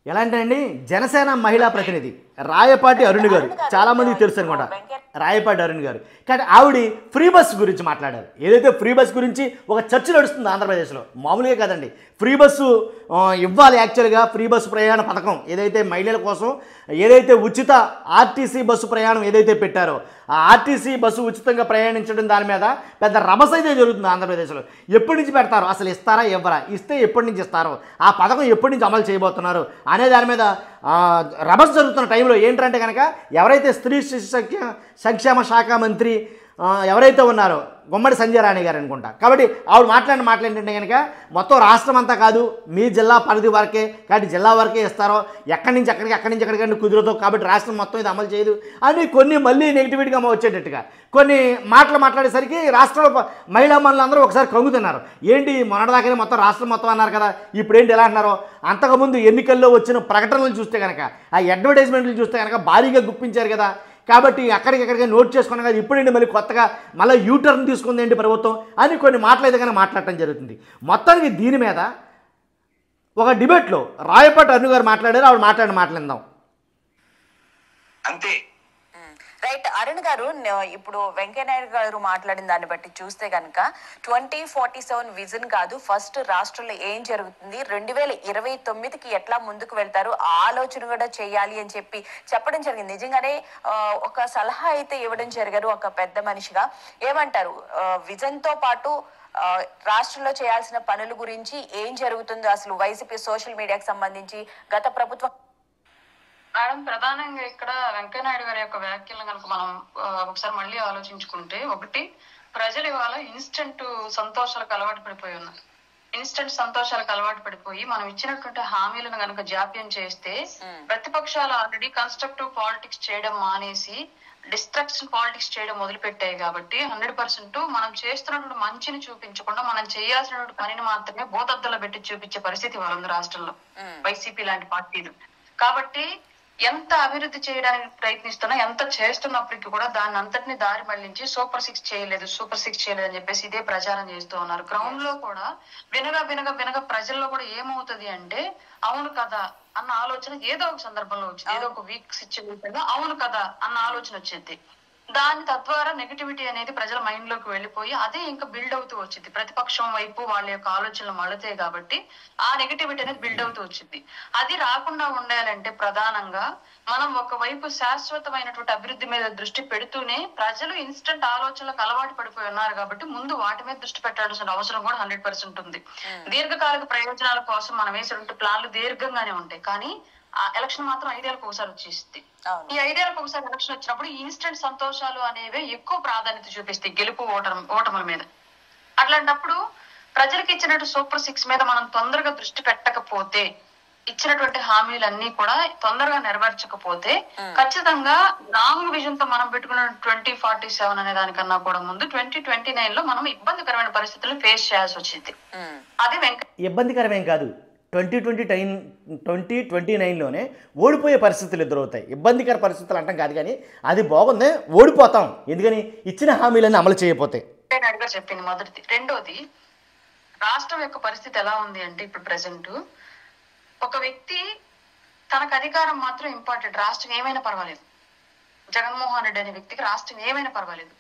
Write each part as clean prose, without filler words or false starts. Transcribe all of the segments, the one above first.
ఎలా అంటే అండి, జనసేన మహిళా ప్రతినిధి రాయపాటి అరుణ్ గారు, చాలామందికి తెలుసు అనుకుంటా, రాయపాటి అరుణ్ గారు. కానీ ఆవిడ ఫ్రీ బస్ గురించి మాట్లాడారు. ఏదైతే ఫ్రీ బస్ గురించి ఒక చర్చ నడుస్తుంది ఆంధ్రప్రదేశ్లో, మామూలుగా కాదండి. ఫ్రీ బస్సు ఇవ్వాలి. యాక్చువల్గా ఫ్రీ బస్సు ప్రయాణ పథకం ఏదైతే మహిళల కోసం ఏదైతే ఉచిత ఆర్టీసీ బస్సు ప్రయాణం ఏదైతే పెట్టారో, ఆ ఆర్టీసీ బస్సు ఉచితంగా ప్రయాణించడం దాని మీద పెద్ద రభస అయితే జరుగుతుంది ఆంధ్రప్రదేశ్లో. ఎప్పటి నుంచి పెడతారు, అసలు ఇస్తారా ఇవ్వరా, ఇస్తే ఎప్పటి నుంచి ఇస్తారో, ఆ పథకం ఎప్పటి నుంచి అమలు చేయబోతున్నారు అనే దాని మీద రభస జరుగుతున్న టైంలో ఏంటంటే కనుక, ఎవరైతే స్త్రీ శిశు సంక్షేమ శాఖ మంత్రి ఎవరైతే ఉన్నారో గుమ్మడి సంజయ్ రాణి గారు అనుకుంటా. కాబట్టి ఆవిడ మాట్లాడిన కనుక మొత్తం రాష్ట్రం అంతా కాదు, మీ జిల్లా పరిధి వరకే, కాబట్టి జిల్లా వరకే ఇస్తారో, ఎక్కడి నుంచి ఎక్కడికి కుదరదు, కాబట్టి రాష్ట్రం మొత్తం ఇది అమలు చేయదు అని కొన్ని మళ్ళీ నెగిటివిటీగా వచ్చేటట్టుగా కొన్ని మాట్లాడేసరికి రాష్ట్రంలో మహిళా మనులందరూ ఒకసారి కంగుతున్నారు. ఏంటి మొన్నటిదాకానే మొత్తం రాష్ట్రం మొత్తం అన్నారు కదా, ఇప్పుడు ఏంటి ఎలా అంటున్నారో. అంతకుముందు ఎన్నికల్లో వచ్చిన ప్రకటనలు చూస్తే కనుక, ఆ అడ్వర్టైజ్మెంట్లు చూస్తే కనుక భారీగా గుప్పించారు కదా. కాబట్టి అక్కడికి నోట్ చేసుకున్నాం కదా, ఇప్పుడేంటి మళ్ళీ కొత్తగా మళ్ళీ యూటర్న్ తీసుకుంది ఏంటి ప్రభుత్వం అని కొన్ని మాటలు అయితే కానీ మాట్లాడటం జరుగుతుంది. మొత్తానికి దీని మీద ఒక డిబేట్లో రాయపాటి అరుణ్ గారు మాట్లాడారు. ఆవిడ మాట్లాడిందాం. అంతే రైట్. అరుణ్ గారు, ఇప్పుడు వెంకయ్యనాయుడు గారు మాట్లాడిన దాన్ని బట్టి చూస్తే కనుక 2047 విజన్ కాదు, ఫస్ట్ రాష్ట్రంలో ఏం జరుగుతుంది, 2029కి ఎట్లా ముందుకు వెళ్తారు, ఆ ఆలోచన కూడా చేయాలి అని చెప్పడం జరిగింది. నిజంగానే ఒక సలహా అయితే ఇవ్వడం జరిగారు ఒక పెద్ద మనిషిగా. ఏమంటారు, విజన్ తో పాటు రాష్ట్రంలో చేయాల్సిన పనుల గురించి ఏం జరుగుతుందో, అసలు వైసీపీ సోషల్ మీడియాకి సంబంధించి గత ప్రభుత్వం. మేడం, ప్రధానంగా ఇక్కడ వెంకయ్యనాయుడు గారి యొక్క వ్యాఖ్యలను కనుక మనం ఒకసారి మళ్ళీ ఆలోచించుకుంటే, ఒకటి, ప్రజలు ఇవాళ ఇన్స్టెంట్ సంతోషాలకు అలవాటు పడిపోయి ఉన్నారు. ఇన్స్టెంట్ సంతోషాలకు అలవాటు పడిపోయి మనం ఇచ్చినటువంటి హామీలను కనుక జాప్యం చేస్తే, ప్రతిపక్షాలు ఆల్రెడీ కన్స్ట్రక్టివ్ పాలిటిక్స్ చేయడం మానేసి డిస్ట్రక్షన్ పాలిటిక్స్ చేయడం మొదలు పెట్టాయి. కాబట్టి 100% మనం చేస్తున్నటువంటి మంచిని చూపించకుండా మనం చేయాల్సినటువంటి పనిని మాత్రమే బోధద్దలో పెట్టి చూపించే పరిస్థితి వాళ్ళందరూ రాష్ట్రంలో, వైసీపీ లాంటి పార్టీలు. కాబట్టి ఎంత అభివృద్ధి చేయడానికి ప్రయత్నిస్తున్నా, ఎంత చేస్తున్నప్పటికీ కూడా దాన్ని అంతటిని దారి మళ్లించి సూపర్ సిక్స్ చేయలేదు అని చెప్పేసి ఇదే ప్రచారం చేస్తూ ఉన్నారు. గ్రౌండ్ లో కూడా వినగా ప్రజల్లో కూడా ఏమవుతుంది అంటే, అవును కదా అన్న ఆలోచన ఏదో ఒక సందర్భంలో వచ్చింది, ఏదో ఒక వీక్ సిచ్యువేషన్ గా అవును కదా అన్న ఆలోచన వచ్చింది. దాని తద్వారా నెగిటివిటీ అనేది ప్రజల మైండ్ లోకి వెళ్ళిపోయి అదే ఇంకా బిల్డ్ అవుతూ వచ్చింది. ప్రతిపక్షం వైపు వాళ్ళ యొక్క ఆలోచనలు మళ్ళతాయి కాబట్టి ఆ నెగిటివిటీ అనేది బిల్డ్ అవుతూ వచ్చింది. అది రాకుండా ఉండాలంటే ప్రధానంగా మనం ఒకవైపు శాశ్వతమైనటువంటి అభివృద్ధి మీద దృష్టి పెడుతూనే, ప్రజలు ఇన్స్టెంట్ ఆలోచనలకు అలవాటు పడిపోయి ఉన్నారు కాబట్టి ముందు వాటి మీద దృష్టి పెట్టాల్సిన అవసరం కూడా 100% ఉంది. దీర్ఘకాలిక ప్రయోజనాల కోసం మనం వేసినటువంటి ప్లాన్లు దీర్ఘంగానే ఉంటాయి, కానీ ఆ ఎలక్షన్ మాత్రం 5 ఏళ్ళకు ఒకసారి వచ్చేస్తుంది. ఈ 5 ఏళ్ళకు ఒకసారి ఎలక్షన్ వచ్చినప్పుడు ఈ ఇన్స్టెంట్ సంతోషాలు అనేవి ఎక్కువ ప్రాధాన్యత చూపిస్తాయి గెలుపు ఓటముల మీద. అట్లాంటప్పుడు ప్రజలకు ఇచ్చినట్టు సూపర్ సిక్స్ మీద మనం తొందరగా దృష్టి పెట్టకపోతే, ఇచ్చినటువంటి హామీలన్నీ కూడా తొందరగా నెరవేర్చకపోతే, ఖచ్చితంగా లాంగ్ విజన్ తో మనం పెట్టుకున్న 2047 అనే దానికన్నా కూడా ముందు 2029 లో మనం ఇబ్బందికరమైన పరిస్థితులను ఫేస్ చేయాల్సి వచ్చింది. అది ఇబ్బందికరమేం కాదు, 2029లోనే ఓడిపోయే పరిస్థితులు ఎదురవుతాయి. ఇబ్బందికర పరిస్థితులు అంటాం కాదు, కానీ అది బాగుంది, ఓడిపోతాం. ఎందుకని, ఇచ్చిన హామీలన్నీ అమలు చేయకపోతే. అడిగా చెప్పింది మొదటిది. రెండోది, రాష్ట్రం యొక్క పరిస్థితి ఎలా ఉంది అంటే, ఇప్పుడు ప్రెసెంట్ ఒక వ్యక్తి తనకు అధికారం మాత్రం ఇంపార్టెంట్, రాష్ట్రం ఏమైనా పర్వాలేదు. జగన్మోహన్ రెడ్డి అనే వ్యక్తికి రాష్ట్రం ఏమైనా పర్వాలేదు.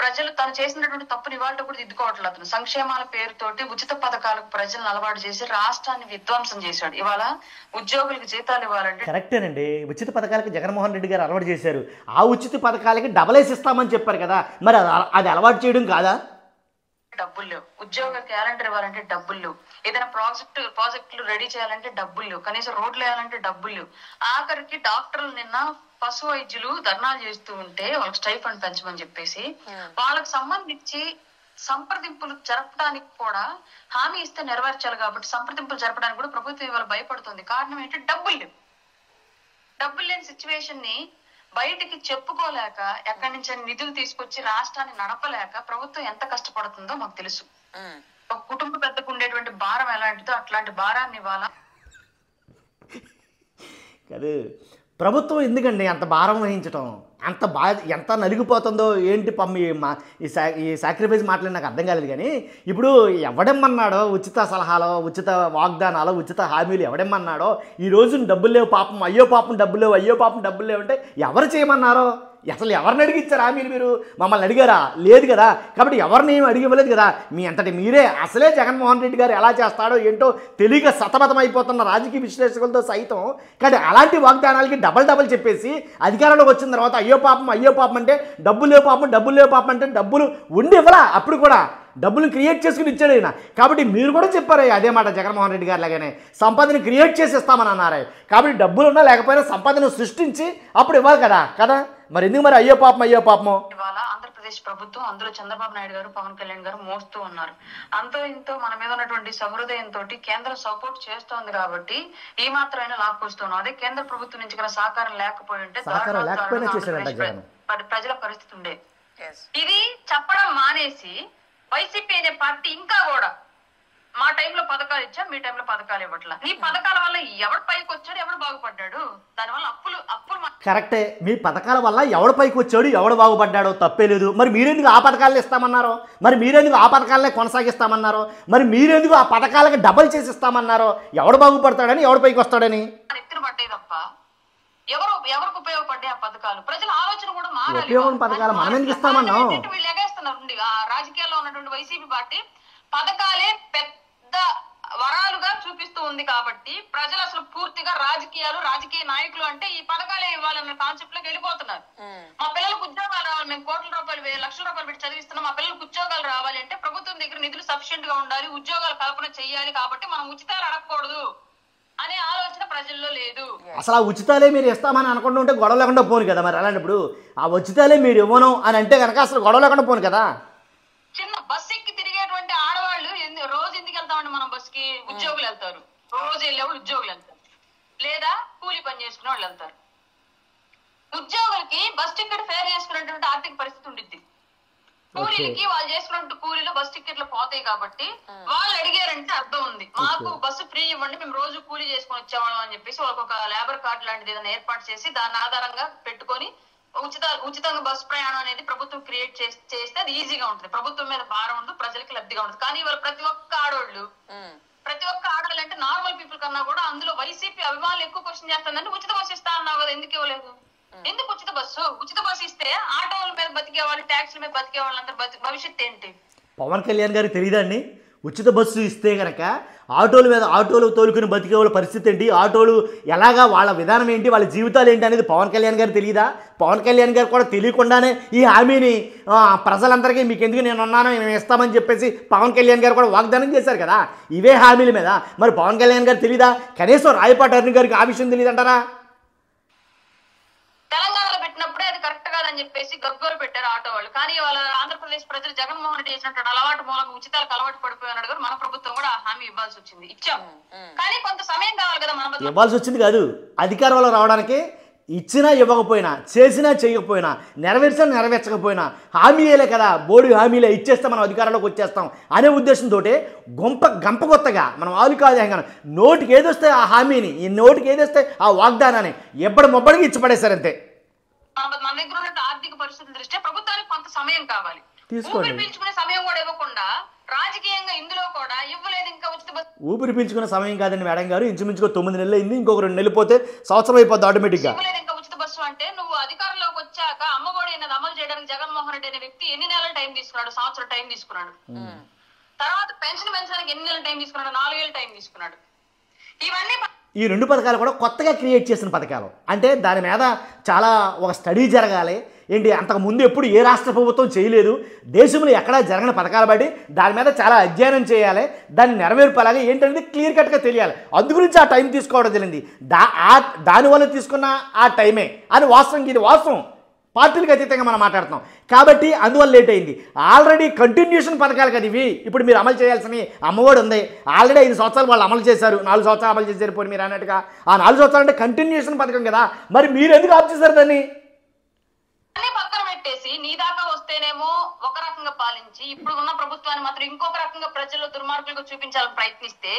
ప్రజలు తను చేసినటువంటి తప్పుని ఇవాళ కూడా దిద్దుకోవట్లేదు. అతను సంక్షేమాల పేరుతోటి ఉచిత పథకాలకు ప్రజలను అలవాటు చేసి రాష్ట్రాన్ని విధ్వంసం చేశాడు. ఇవాళ ఉద్యోగులకు జీతాలు ఇవ్వాలంటే, కరెక్టేనండి, ఉచిత పథకాలకి జగన్మోహన్ రెడ్డి గారు అలవాటు చేశారు. ఆ ఉచిత పథకాలకి డబల్ వేసి ఇస్తామని చెప్పారు కదా, మరి అది అలవాటు చేయడం కాదా? డబ్బులు లేవు. ఉద్యోగ క్యాలెండర్ ఇవ్వాలంటే డబ్బులు లేవు. ఏదైనా ప్రాజెక్టులు రెడీ చేయాలంటే డబ్బులు లేవు. కనీసం రోడ్లు వేయాలంటే డబ్బులు లేవు. ఆఖరికి డాక్టర్లు నిన్న పశు వైద్యులు ధర్నాలు చేస్తూ ఉంటే వాళ్ళకి స్టైఫండ్ పెంచమని చెప్పేసి, వాళ్ళకి సంబంధించి సంప్రదింపులు జరపడానికి కూడా హామీ ఇస్తే నెరవేర్చాలి. కాబట్టి సంప్రదింపులు జరపడానికి కూడా ప్రభుత్వం ఇవాళ భయపడుతుంది. కారణం ఏంటి, డబ్బులు లేవు. డబ్బులు లేని సిచ్యువేషన్ ని బయటికి చెప్పుకోలేక, ఎక్కడి నుంచి నిధులు తీసుకొచ్చి రాష్ట్రాన్ని నడపలేక ప్రభుత్వం ఎంత కష్టపడుతుందో మాకు తెలుసు. ఒక కుటుంబ పెద్దకు ఉండేటువంటి భారం ఎలాంటిదో అట్లాంటి భారాన్ని ఇవ్వాలా కాదు, ప్రభుత్వం ఎందుకండి అంత భారం వహించటం? అంత బాగా ఎంత నలిగిపోతుందో ఏంటి ఈ సాక్రిఫైస్ మాట్లాడి నాకు అర్థం కాలేదు. కానీ ఇప్పుడు ఎవడెమ్మన్నాడో ఉచిత సలహాలో, ఉచిత వాగ్దానాలు, ఉచిత హామీలు ఎవడెమ్మన్నాడో ఈ రోజు డబ్బులు లేవు పాపం, అయ్యో పాపం డబ్బులు లేవు, అయ్యో పాపం డబ్బులు లేవు అంటే ఎవరు చేయమన్నారో? అసలు ఎవరిని అడిగిచ్చారా మీరు మమ్మల్ని అడిగారా? లేదు కదా. కాబట్టి ఎవరిని ఏమి అడిగివ్వలేదు కదా. మీ అంతటి మీరే అసలే జగన్మోహన్ రెడ్డి గారు ఎలా చేస్తాడో ఏంటో తెలియక సతమతం అయిపోతున్న రాజకీయ విశ్లేషకులతో సైతం. కానీ అలాంటి వాగ్దానాలకి డబల్ చెప్పేసి అధికారంలోకి వచ్చిన తర్వాత అయ్యో పాపం అంటే డబ్బులు లేవు పాపం అంటే డబ్బులు ఉండి ఇవ్వరా? అప్పుడు కూడా డబ్బులు క్రియేట్ చేసుకుని ఇచ్చాడు ఆయన. కాబట్టి మీరు కూడా చెప్పారు అదే మాట జగన్మోహన్ రెడ్డి గారు లాగానే, సంపదని క్రియేట్ చేసి ఇస్తామని అన్నారే. కాబట్టి డబ్బులు ఉన్నా లేకపోయినా సంపదను సృష్టించి అప్పుడు ఇవ్వాలి కదా. మరి ఎందుకు మరి అయ్యో పాపమో? ఇవాళ ఆంధ్రప్రదేశ్ ప్రభుత్వం, అందులో చంద్రబాబు నాయుడు గారు, పవన్ కళ్యాణ్ గారు మోస్తూ ఉన్నారు. అంతో ఇంతో మన మీద ఉన్నటువంటి సహృదయంతో కేంద్రం సపోర్ట్ చేస్తోంది కాబట్టి ఈ మాత్రమైనా లాక్కొస్తున్నాం. అదే కేంద్ర ప్రభుత్వం నుంచి కూడా సహకారం లేకపోయి ఉంటే ప్రజల పరిస్థితి ఉండే. ఇది చెప్పడం మానేసి వైసీపీ అనే పార్టీ ఇంకా కూడా మా టైంలో పథకాలు ఇచ్చా, మీ టైంలో పథకాలు ఇవ్వట్లా. నీ పథకాల వల్ల ఎవడు పైకి వచ్చాడు, ఎవడు బాగుపడ్డాడు? దానివల్ల అప్పులు కరెక్టే. మీ పథకాల వల్ల ఎవడు పైకి వచ్చాడు, ఎవడు బాగుపడ్డాడో తప్పే లేదు. మరి మీరెందుకు ఆ పథకాలను ఇస్తామన్నారో? మరి మీరెందుకు ఆ పథకాలనే కొనసాగిస్తామన్నారో? మరి మీరెందుకు ఆ పథకాలకి డబల్ చేసి ఇస్తామన్నారో? ఎవడు బాగుపడతాడని, ఎవడు పైకి వస్తాడని ఎత్తున పడ్డాయి తప్ప ఎవరికి ఉపయోగపడ్డాయి ఆ పథకాలు? ప్రజల ఆలోచన కూడా మారాలి. ఉపయోగం పథకాలు మనం ఎందుకు ఇస్తామన్నాం? వీళ్ళు ఎగేస్తున్నారు. రాజకీయాల్లో ఉన్నటువంటి వైసీపీ పార్టీ పథకాలే పెద్ద వరాలుగా చూపిస్తూ ఉంది కాబట్టి ప్రజలు అసలు పూర్తిగా రాజకీయ నాయకులు అంటే ఈ పథకాలే ఇవ్వాలన్న కాన్సెప్ట్ లోకి వెళ్ళిపోతున్నారు. మా పిల్లలకు ఉద్యోగాలు రావాలి, మేము కోట్ల రూపాయలు, లక్షల రూపాయలు పెట్టి చదివిస్తున్నాం, మా పిల్లలకు ఉద్యోగాలు రావాలి అంటే ప్రభుత్వం దగ్గర నిధులు సఫిషియెంట్ గా ఉండాలి, ఉద్యోగాలు కల్పన చేయాలి. కాబట్టి మనం ఉచితాలు అడగకూడదు అనే ఆలోచన ప్రజల్లో లేదు. అసలు ఆ ఉచితాలే మీరు ఇస్తామని అనుకుంటూ ఉంటే గొడవ లేకుండా పోను కదా. మరి అలాంటప్పుడు ఆ ఉచితాలే మీరు ఇవ్వను అని అంటే కనుక అసలు గొడవ లేకుండా పోను కదా. చిన్న బస్ ఎక్కి తిరిగేటువంటి ఆడవాళ్ళు రోజు ఎందుకు వెళ్తామండి మనం బస్కి? ఉద్యోగులు వెళ్తారు, రోజు వెళ్ళేవాళ్ళు ఉద్యోగులు వెళ్తారు, లేదా కూలీ పని చేసుకునే వాళ్ళు వెళ్తారు. ఉద్యోగులకి బస్ టికెట్ ఫేర్ చేసుకునేటువంటి ఆర్థిక పరిస్థితి ఉండిద్ది. కూలీలకి వాళ్ళు చేసుకున్నట్టు కూలీలో బస్ టికెట్లు పోతాయి కాబట్టి వాళ్ళు అడిగారంటే అర్థం ఉంది, మాకు బస్సు ఫ్రీ ఇవ్వండి, మేము రోజు కూలీ చేసుకుని వచ్చేవాళ్ళం అని చెప్పేసి వాళ్ళకి ఒక లేబర్ కార్డు లాంటిది ఏదైనా ఏర్పాటు చేసి దాన్ని ఆధారంగా పెట్టుకొని ఉచితంగా బస్సు ప్రయాణం అనేది ప్రభుత్వం క్రియేట్ చేస్తే అది ఈజీగా ఉంటుంది. ప్రభుత్వం మీద భారం ఉండదు, ప్రజలకి లబ్ధిగా ఉంటుంది. కానీ ఇవాళ ప్రతి ఒక్క ఆడవాళ్ళు అంటే నార్మల్ పీపుల్ కన్నా కూడా అందులో వైసీపీ అభిమానులు ఎక్కువ క్వశ్చన్ చేస్తుందంటే ఉచిత బస్సు ఇస్తా అన్నావు కదా, ఎందుకు ఇవ్వలేదు? ఎందుకు ఉచిత బస్సు ఇస్తే ఆటోల మీద బతికే వాళ్ళు, ట్యాక్సీల మీద బతికే వాళ్ళందరూ భవిష్యత్తు ఏంటి? పవన్ కళ్యాణ్ గారికి తెలియదండి ఉచిత బస్సు ఇస్తే కనుక ఆటోలు తోలుకుని బతికే వాళ్ళ పరిస్థితి ఏంటి, ఆటోలు ఎలాగా, వాళ్ళ విధానం ఏంటి, వాళ్ళ జీవితాలు ఏంటి అనేది పవన్ కళ్యాణ్ గారు తెలియదా? పవన్ కళ్యాణ్ గారు కూడా తెలియకుండానే ఈ హామీని ప్రజలందరికీ మీకు ఎందుకు నేను ఉన్నాను, మేము ఇస్తామని చెప్పేసి పవన్ కళ్యాణ్ గారు కూడా వాగ్దానం చేశారు కదా ఇవే హామీల మీద. మరి పవన్ కళ్యాణ్ గారు తెలియదా? కనీసం రాయపాటి అరుణ్ గారికి ఆ విషయం తెలియదంటారా? తెలంగాణలో పెట్టినప్పుడే అది కరెక్ట్ కాదని చెప్పేసి గగ్గోలు పెట్టారు ఆటో వాళ్ళు. కానీ వాళ్ళ ఆంధ్రప్రదేశ్ ప్రజలు జగన్మోహన్ రెడ్డి చేసినట్టు అలవాటు మూలంగా ఉచితాలకు అలవాటు పడిపోయినాడు కదా, మన ప్రభుత్వం కూడా హామీ ఇవ్వాల్సి వచ్చింది, ఇచ్చాం. కానీ కొంత సమయం కావాలి కదా. మనం ఇవ్వాల్సి వచ్చింది కాదు, అధికారంలో రావడానికి ఇచ్చినా ఇవ్వకపోయినా, చేసినా చేయకపోయినా, నెరవేర్చకపోయినా హామీలే కదా, బోడి హామీలే ఇచ్చేస్తే మనం అధికారంలోకి వచ్చేస్తాం అనే ఉద్దేశంతో గంపగొత్తగా మనం ఆలు కాదు నోటికి ఏదొస్తే ఆ హామీని, ఈ నోటికి ఏదొస్తే ఆ వాగ్దానాన్ని మొబ్బడికి ఇచ్చి పడేశారంతే. మన దగ్గర ఉన్న ఆర్థిక పరిస్థితుల దృష్ట్యా ప్రభుత్వానికి కొంత సమయం కావాలి, ఊపిరి పీల్చుకునే సమయం కూడా ఇవ్వకుండా రాజకీయంగా ఇందులో కూడా ఇవ్వలేదు. ఇంకా ఉచిత బస్సు ఊపిరి పీల్చుకునే సమయం కాదండి మేడం గారు, ఇంచుమించుగా 9 నెలలు అయింది, ఇంకొక 2 నెలలు పోతే సంవత్సరం అయిపోద్ది ఆటోమేటిక్ గా. ఇవ్వలేదు ఇంకా ఉచిత బస్సు అంటే నువ్వు అధికారంలోకి వచ్చాక అమ్మఒడి అనేది అమలు చేయడానికి జగన్మోహన్ రెడ్డి అనే వ్యక్తి ఎన్ని నెలలు టైం తీసుకున్నాడు? సంవత్సరం టైం తీసుకున్నాడు. తర్వాత పెన్షన్ పెంచడానికి ఎన్ని నెలలు టైం తీసుకున్నాడు? 4 ఏళ్ళు టైం తీసుకున్నాడు. ఇవన్నీ ఈ 2 పథకాలు కూడా కొత్తగా క్రియేట్ చేసిన పథకాలు. అంటే దాని మీద చాలా ఒక స్టడీ జరగాలి. ఏంటి అంతకుముందు ఎప్పుడు ఏ రాష్ట్ర ప్రభుత్వం చేయలేదు, దేశంలో ఎక్కడా జరగని పథకాలు బట్టి దాని మీద చాలా అధ్యయనం చేయాలి, దాన్ని నెరవేర్పు అలాగే ఏంటనేది క్లియర్ కట్గా తెలియాలి. అందుగురించి ఆ టైం తీసుకోవడం జరిగింది. దానివల్ల తీసుకున్న ఆ టైమే అని వాస్తవం, ఇది వాస్తవం, పార్టీలకు అతీతంగా మనం మాట్లాడుతున్నాం కాబట్టి అందువల్ల లేట్ అయింది. ఆల్రెడీ కంటిన్యూషన్ పథకాలు కదా ఇవి. ఇప్పుడు మీరు అమలు చేయాల్సిన అమ్మఒడి ఉంది, ఆల్రెడీ 5 సంవత్సరాలు వాళ్ళు అమలు చేశారు, 4 సంవత్సరాలు అమలు చేశారు. పోయి మీరు అన్నట్టుగా ఆ 4 సంవత్సరాలు అంటే కంటిన్యూషన్ పథకం కదా, మరి మీరు ఎందుకు ఆప్ చేశారు దాన్ని? పక్కన పెట్టేసి నీ దాకా వస్తేనేమో ఒక రకంగా పాలించి ఇప్పుడు ఉన్న ప్రభుత్వాన్ని మాత్రం ఇంకొక రకంగా ప్రజల్లో దుర్మార్గులుగా చూపించాలని ప్రయత్నిస్తే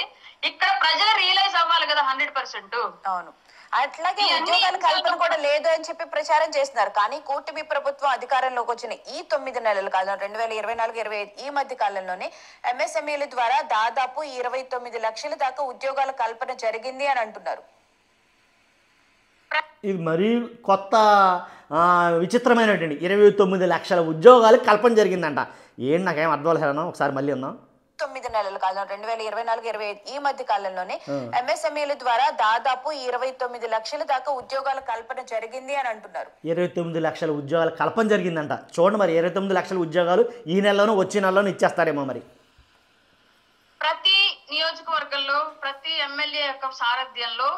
ఇక్కడ ప్రజలు రియలైజ్ అవ్వాలి కదా 100%. అవును, అట్లాగే ఉద్యోగాల కల్పన కూడా లేదు అని చెప్పి ప్రచారం చేస్తున్నారు. కానీ కూటమి ప్రభుత్వం అధికారంలోకి వచ్చిన ఈ 9 నెలల కాలం 2024-25 ఈ మధ్య కాలంలోనే ఎంఎస్ఎంఈల ద్వారా దాదాపు 29 లక్షల దాకా ఉద్యోగాల కల్పన జరిగింది అని అంటున్నారు. ఇది మరీ కొత్త విచిత్రమైనటువంటి 29 లక్షల ఉద్యోగాలు కల్పన జరిగిందంట. ఏంటి నాకేం అర్థం లేదు, ఒకసారి మళ్ళీ ఉందాం. 9 నెలల కాలం 2024-25 ఈ మధ్య కాలంలోనే ఎంఎస్ఎంఈల ద్వారా దాదాపు 29 లక్షల దాకా ఉద్యోగాల కల్పన జరిగింది అని అంటున్నారు. 29 లక్షల ఉద్యోగాల కల్పన జరిగిందంట. చూడండి మరి 29 లక్షల ఉద్యోగాలు ఈ నెలలోనూ వచ్చే నెలలోనూ ఇచ్చేస్తారేమో మరి. ప్రతి నియోజకవర్గంలో ప్రతి ఎమ్మెల్యే యొక్క సారథ్యంలో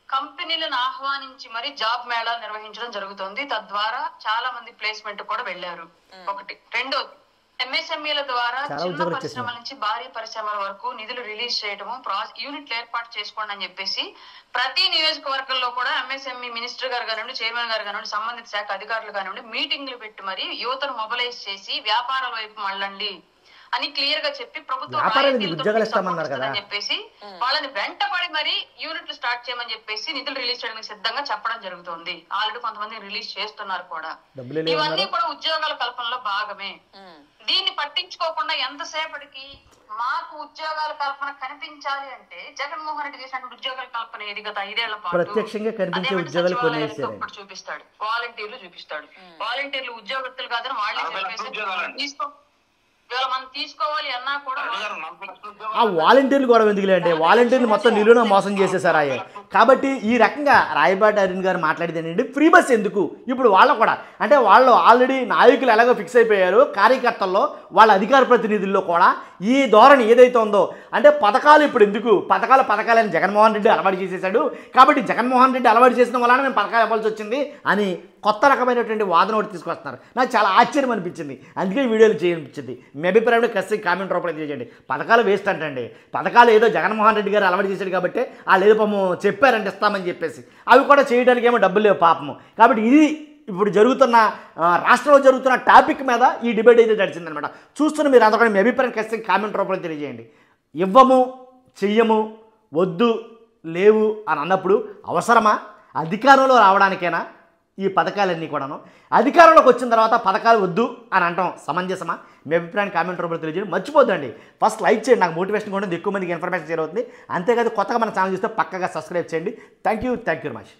కంపెనీలను ఆహ్వానించి మరి జాబ్ మేళా నిర్వహించడం జరుగుతుంది. తద్వారా చాలా మంది ప్లేస్మెంట్ కూడా వెళ్లారు. ఒకటి. రెండోది, ఎంఎస్ఎంఈల ద్వారా చిన్న పరిశ్రమల నుంచి భారీ పరిశ్రమల వరకు నిధులు రిలీజ్ చేయడము, యూనిట్లు ఏర్పాటు చేసుకోండి అని చెప్పేసి ప్రతి నియోజకవర్గంలో కూడా ఎంఎస్ఎంఈ మినిస్టర్ గారు కానివ్వండి, చైర్మన్ గారు కానివ్వండి, సంబంధిత శాఖ అధికారులు కానివ్వండి మీటింగ్లు పెట్టి మరి యువతను మొబిలైజ్ చేసి వ్యాపారాల వైపు మళ్ళండి అని క్లియర్ గా చెప్పి ప్రభుత్వం చెప్పేసి వాళ్ళని వెంటపడి మరి యూనిట్లు స్టార్ట్ చేయమని చెప్పేసి నిధులు రిలీజ్ చేయడానికి సిద్ధంగా చెప్పడం జరుగుతుంది. ఆల్రెడీ కొంతమంది రిలీజ్ చేస్తున్నారు కూడా. ఇవన్నీ కూడా ఉద్యోగాల కల్పనలో భాగమే. దీన్ని పట్టించుకోకుండా ఎంతసేపటికి మాకు ఉద్యోగాల కల్పన కనిపించాలి అంటే జగన్మోహన్ రెడ్డి చేసినటువంటి ఉద్యోగాల కల్పన ఏది గత 5 ఏళ్ల పాటు చూపిస్తాడు, వాలంటీర్లు చూపిస్తాడు. వాలంటీర్లు ఉద్యోగస్తులు కాదని వాళ్ళే మనం తీసుకోవాలి అన్నా కూడా ఆ వాలంటీర్లు కూడా ఎందుకులే అంటే వాలంటీర్లు మొత్తం నిలువున మోసం చేసేసారు అయ్యే. కాబట్టి ఈ రకంగా రాయపాటి అరుణ్ గారు మాట్లాడేది ఏంటంటే ఫ్రీ బస్ ఎందుకు ఇప్పుడు వాళ్ళ కూడా అంటే వాళ్ళు ఆల్రెడీ నాయకులు ఎలాగో ఫిక్స్ అయిపోయారు, కార్యకర్తల్లో వాళ్ళ అధికార ప్రతినిధుల్లో కూడా ఈ ధోరణి ఏదైతే ఉందో అంటే పథకాలు ఇప్పుడు ఎందుకు పథకాలని జగన్మోహన్ రెడ్డి అలవాటు చేసేసాడు కాబట్టి జగన్మోహన్ రెడ్డి అలవాటు చేసిన వలన మేము పథకాలు ఇవ్వాల్సి వచ్చింది అని కొత్త రకమైనటువంటి వాదన ఒకటి తీసుకొస్తున్నారు. నాకు చాలా ఆశ్చర్యం అనిపించింది, అందుకే వీడియోలు చేయించింది. మీ అభిప్రాయంలో ఖచ్చితంగా కామెంట్ రూపంలో తెలియజేయండి. పథకాలు వేస్ట్ అంటండి, పథకాలు ఏదో జగన్మోహన్ రెడ్డి గారు అలవాటు చేశాడు కాబట్టి వాళ్ళు ఏదో పాపం చెప్పారంటే ఇస్తామని చెప్పేసి అవి కూడా చేయడానికి ఏమో డబ్బులు లేవు పాపము. కాబట్టి ఇది ఇప్పుడు జరుగుతున్న రాష్ట్రంలో జరుగుతున్న టాపిక్ మీద ఈ డిబేట్ అయితే నడిచిందనమాట. చూస్తున్న మీరు అందరూ మీ అభిప్రాయం ఖచ్చితంగా కామెంట్ రూపంలో తెలియజేయండి. ఇవ్వము, చెయ్యము, వద్దు, లేవు అని అన్నప్పుడు అవసరమా? అధికారంలో రావడానికైనా ఈ పథకాలన్నీ కూడాను అధికారంలోకి వచ్చిన తర్వాత పథకాలు వద్దు అని అంటాం సమంజసమా? మీ అభిప్రాయాన్ని కామెంట్ రూపంలో తెలియజేయండి. మర్చిపోద్దండి ఫస్ట్ లైక్ చేయండి, నాకు మోటివేషన్ కూడా ఎక్కువ మందికి ఇన్ఫర్మేషన్ షేర్ అవుతుంది. అంతేకాదు కొత్తగా మన ఛానల్ చూస్తే పక్కగా సబ్స్క్రైబ్ చేయండి. Thank you very much.